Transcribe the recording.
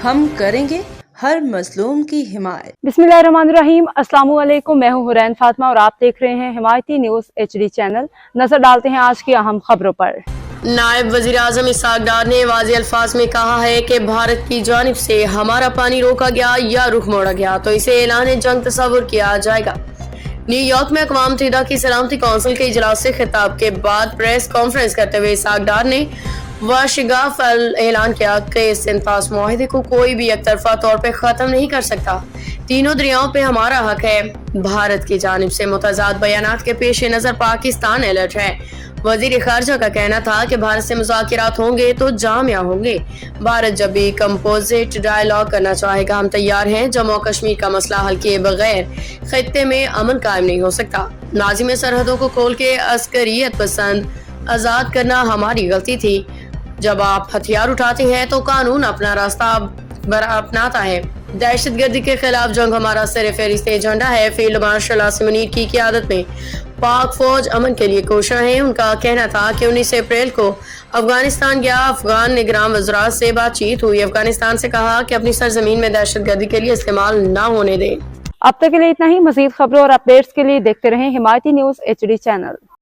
ہم کریں گے ہر مظلوم کی حمایت۔ بسم اللہ الرحمن الرحیم، السلام علیکم، میں ہوں حرین فاطمہ اور آپ دیکھ رہے ہیں حمایتی نیوز HD چینل۔ نظر ڈالتے ہیں آج کی اہم خبروں پر۔ نائب وزیر اعظم اسحاق ڈار نے واضح الفاظ میں کہا ہے کہ بھارت کی جانب سے ہمارا پانی روکا گیا یا رخ موڑا گیا تو اسے اعلان جنگ تصور کیا جائے گا۔ نیو یارک میں اقوام متحدہ کی سلامتی کونسل کے اجلاس سے خطاب کے بعد پریس کانفرنس کرتے ہوئے اسحاق ڈار نے واشگاف اعلان کیا کہ اس انفاذ معاہدے کو کوئی بھی یک طرفہ طور پہ ختم نہیں کر سکتا۔ تینوں دریاؤں پہ ہمارا حق ہے۔ بھارت کی جانب سے متضاد بیانات کے پیش نظر پاکستان الرٹ ہے۔ وزیر خارجہ کا کہنا تھا کہ بھارت سے مذاکرات ہوں گے تو جامع ہوں گے۔ بھارت جب بھی کمپوزٹ ڈائیلاگ کرنا چاہے گا ہم تیار ہیں۔ جموں کشمیر کا مسئلہ حل کیے بغیر خطے میں امن قائم نہیں ہو سکتا۔ ناظم سرحدوں کو کھول کے عسکریت پسند آزاد کرنا ہماری غلطی تھی۔ جب آپ ہتھیار اٹھاتے ہیں تو قانون اپنا راستہ اپناتا ہے۔ دہشت گردی کے خلاف جنگ ہمارا سر فہرست ایجنڈا ہے۔ فیلڈ مارشل عاصم منیر کی قیادت میں پاک فوج امن کے لیے کوشاں ہے۔ ان کا کہنا تھا کہ 19 اپریل کو افغانستان گیا، افغان نگراں وزراء سے بات چیت ہوئی۔ افغانستان سے کہا کہ اپنی سرزمین میں دہشت گردی کے لیے استعمال نہ ہونے دیں۔ اب تک کے لیے اتنا ہی۔ مزید خبروں اور اپڈیٹس کے لیے دیکھتے رہیں حمایتی نیوز HD چینل۔